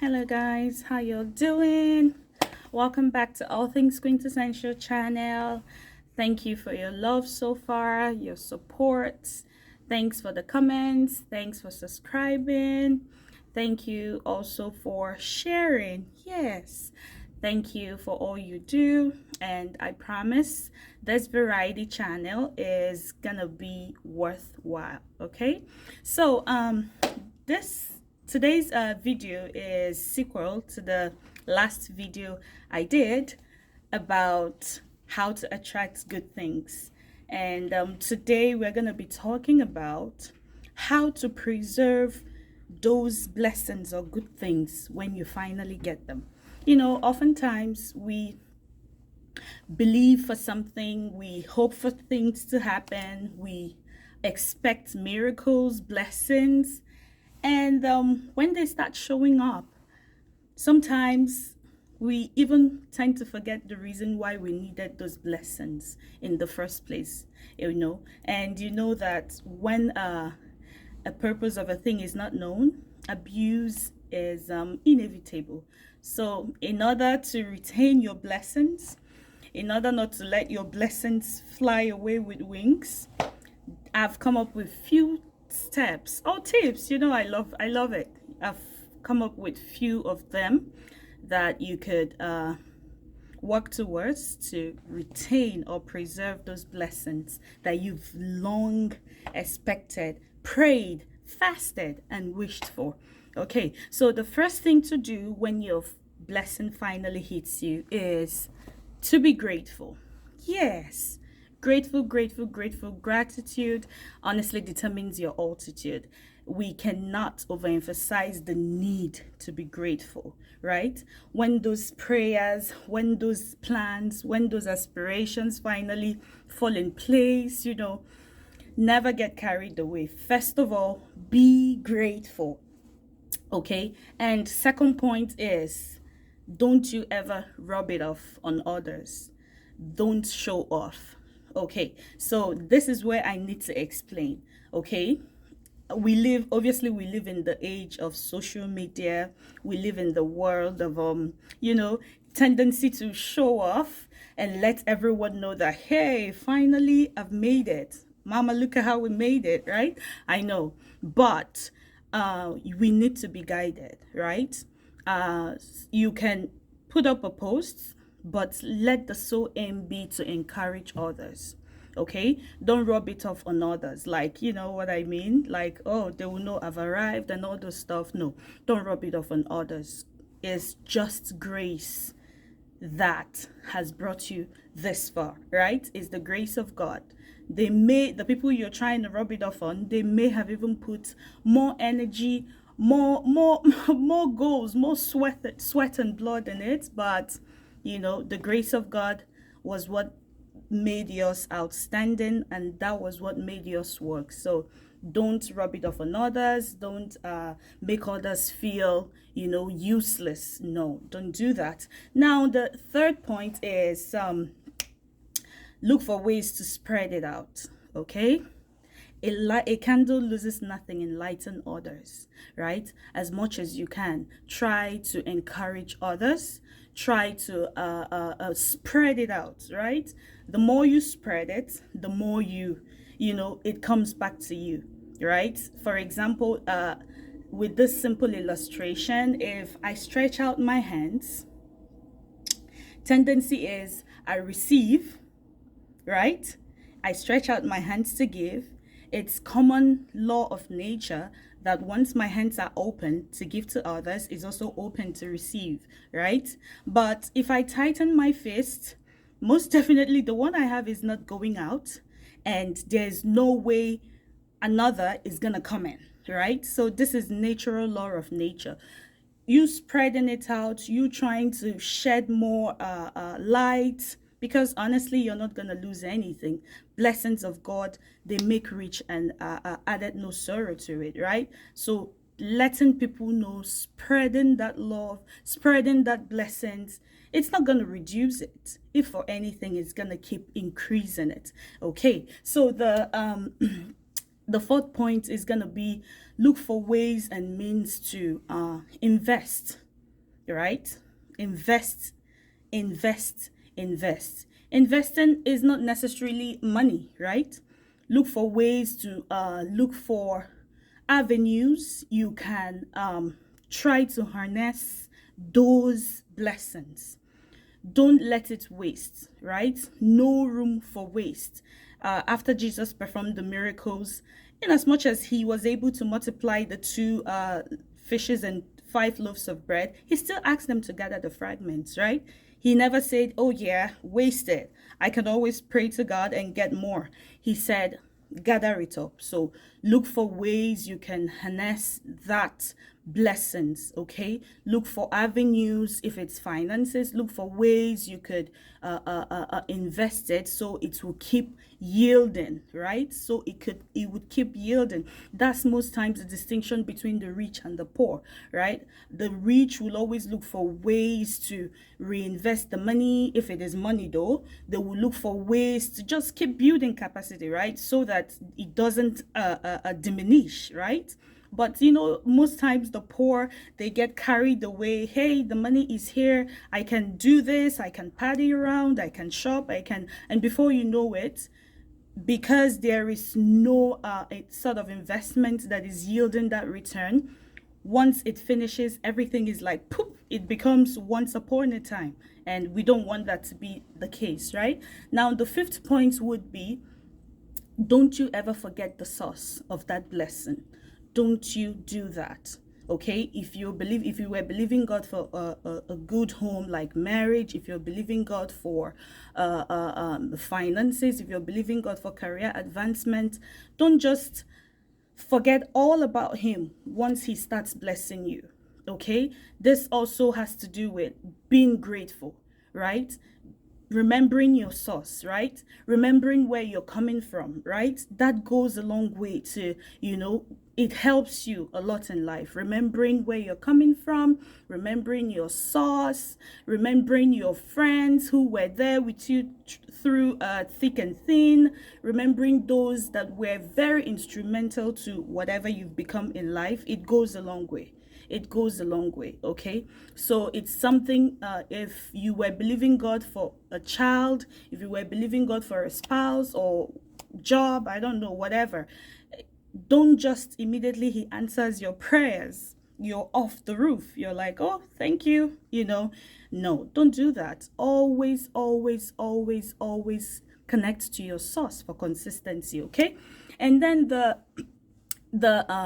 Hello guys, how you doing? Welcome back to All Things Quintessential channel. Thank you for your love so far, your support. Thanks for the comments. Thanks for subscribing. Thank you also for sharing. Yes. Thank you for all you do, and I promise this variety channel is gonna be worthwhile. Okay, so this today's video is sequel to the last video I did about how to attract good things, and today we're going to be talking about how to preserve those blessings or good things when you finally get them. Oftentimes we believe for something, we hope for things to happen, we expect miracles, blessings, and when they start showing up, sometimes we even tend to forget the reason why we needed those blessings in the first place, And you know that when a purpose of a thing is not known, abuse is inevitable. So, in order to retain your blessings, in order not to let your blessings fly away with wings, I've come up with few steps or tips. I love it. I've come up with few of them that you could work towards to retain or preserve those blessings that you've long expected, prayed, fasted, and wished for. Okay, so the first thing to do when your blessing finally hits you is to be grateful. Yes, grateful, grateful, grateful. Gratitude honestly determines your altitude. We cannot overemphasize the need to be grateful, right? When those prayers, when those plans, when those aspirations finally fall in place, never get carried away. First of all, be grateful. Okay, and second point is, don't you ever rub it off on others. Don't show off. Okay, so this is where I need to explain. Okay, we live in the age of social media. We live in the world of tendency to show off and let everyone know that, hey, finally I've made it. Mama, look at how we made it, right? I know, but we need to be guided, right? You can put up a post, but let the sole aim be to encourage others. Okay, don't rub it off on others, like, you know what I mean, like, oh, they will know I've arrived and all those stuff. No, don't rub it off on others. It's just grace that has brought you this far, right? It's the grace of God. The people you're trying to rub it off on, they may have even put more energy, more goals, more sweat and blood in it, but the grace of God was what made yours outstanding, and that was what made yours work. So don't rub it off on others. Don't make others feel useless. No, don't do that. Now the third point is look for ways to spread it out. Okay, a candle loses nothing in lighting others, right? As much as you can, try to encourage others. Try to spread it out, right? The more you spread it, the more it comes back to you, right? For example, with this simple illustration, if I stretch out my hands, tendency is I receive, right? I stretch out my hands to give. It's common law of nature that once my hands are open to give to others, is also open to receive, right? But if I tighten my fist, most definitely the one I have is not going out, and there's no way another is gonna come in, right? So this is natural law of nature. You spreading it out, you trying to shed more light, because honestly, you're not going to lose anything. Blessings of God, they make rich and added no sorrow to it, right? So letting people know, spreading that love, spreading that blessings, it's not going to reduce it. If for anything, it's going to keep increasing it. Okay, so the fourth point is going to be look for ways and means to invest. right? Invest, invest, invest. Investing is not necessarily money, right? Look for ways to look for avenues you can try to harness those blessings. Don't let it waste, right? No room for waste. After Jesus performed the miracles, in as much as he was able to multiply the two fishes and 5 loaves of bread, he still asked them to gather the fragments, right? He never said, oh yeah, waste it. I can always pray to God and get more. He said, gather it up. So look for ways you can harness that blessings. Okay, look for avenues. If it's finances, look for ways you could invest it so it will keep yielding, right? So it would keep yielding. That's most times the distinction between the rich and the poor, right? The rich will always look for ways to reinvest the money. If it is money though, they will look for ways to just keep building capacity, right? So that it doesn't diminish, right? But most times the poor, they get carried away. Hey, the money is here. I can do this. I can party around. I can shop. And before you know it, because there is no sort of investment that is yielding that return, once it finishes, everything is like poof, it becomes once upon a time. And we don't want that to be the case, right? Now, the fifth point would be, don't you ever forget the source of that blessing. Don't you do that. Okay, if you were believing God for a good home like marriage, if you're believing God for finances, if you're believing God for career advancement, don't just forget all about him once he starts blessing you. Okay, this also has to do with being grateful, right? Remembering your source, right? Remembering where you're coming from, right? That goes a long way to, it helps you a lot in life. Remembering where you're coming from, remembering your source, remembering your friends who were there with you through thick and thin, remembering those that were very instrumental to whatever you've become in life. It goes a long way. It goes a long way. Okay, so it's something, if you were believing God for a child, if you were believing God for a spouse or job, I don't know, whatever, don't just immediately he answers your prayers, you're off the roof, you're like, oh, thank you, no, don't do that. Always, always, always, always connect to your source for consistency. Okay, and then the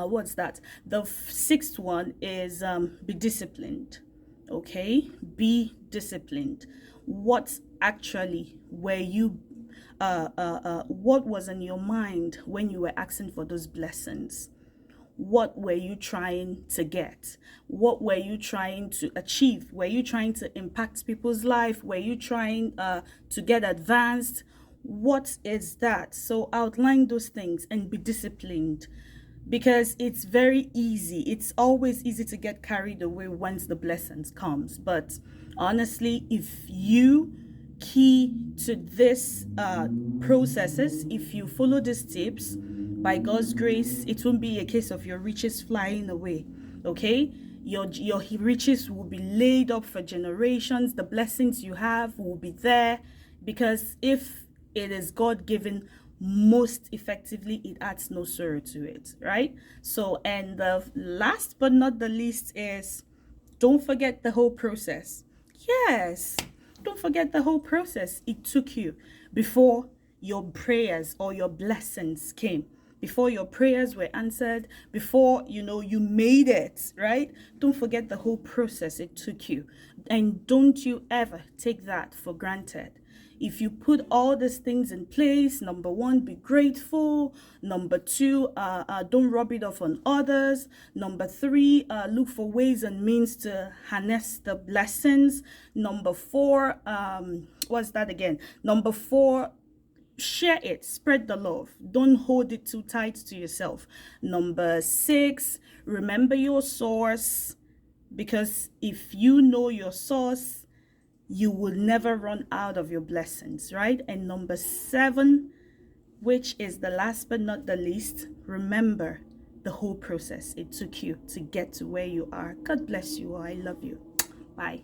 what's that, the sixth one is be disciplined. Okay, be disciplined. What actually were you what was in your mind when you were asking for those blessings? What were you trying to get? What were you trying to achieve? Were you trying to impact people's life? Were you trying to get advanced? What is that? So outline those things and be disciplined, because it's very easy. It's always easy to get carried away once the blessings comes. But honestly, if you key to this processes, if you follow these tips, by God's grace, it won't be a case of your riches flying away. Okay, your riches will be laid up for generations. The blessings you have will be there, because if it is God given, most effectively, it adds no sorrow to it, right? So, and the last but not the least is, don't forget the whole process. Yes, don't forget the whole process it took you before your prayers or your blessings came, before your prayers were answered, before you made it, right? Don't forget the whole process it took you, and don't you ever take that for granted. If you put all these things in place, number one, be grateful. Number two, don't rub it off on others. Number three, look for ways and means to harness the blessings. Number four, what's that again? Number four, share it, spread the love. Don't hold it too tight to yourself. Number six, remember your source, because if you know your source, you will never run out of your blessings, right? And number seven, which is the last but not the least, remember the whole process it took you to get to where you are. God bless you all. I love you. Bye.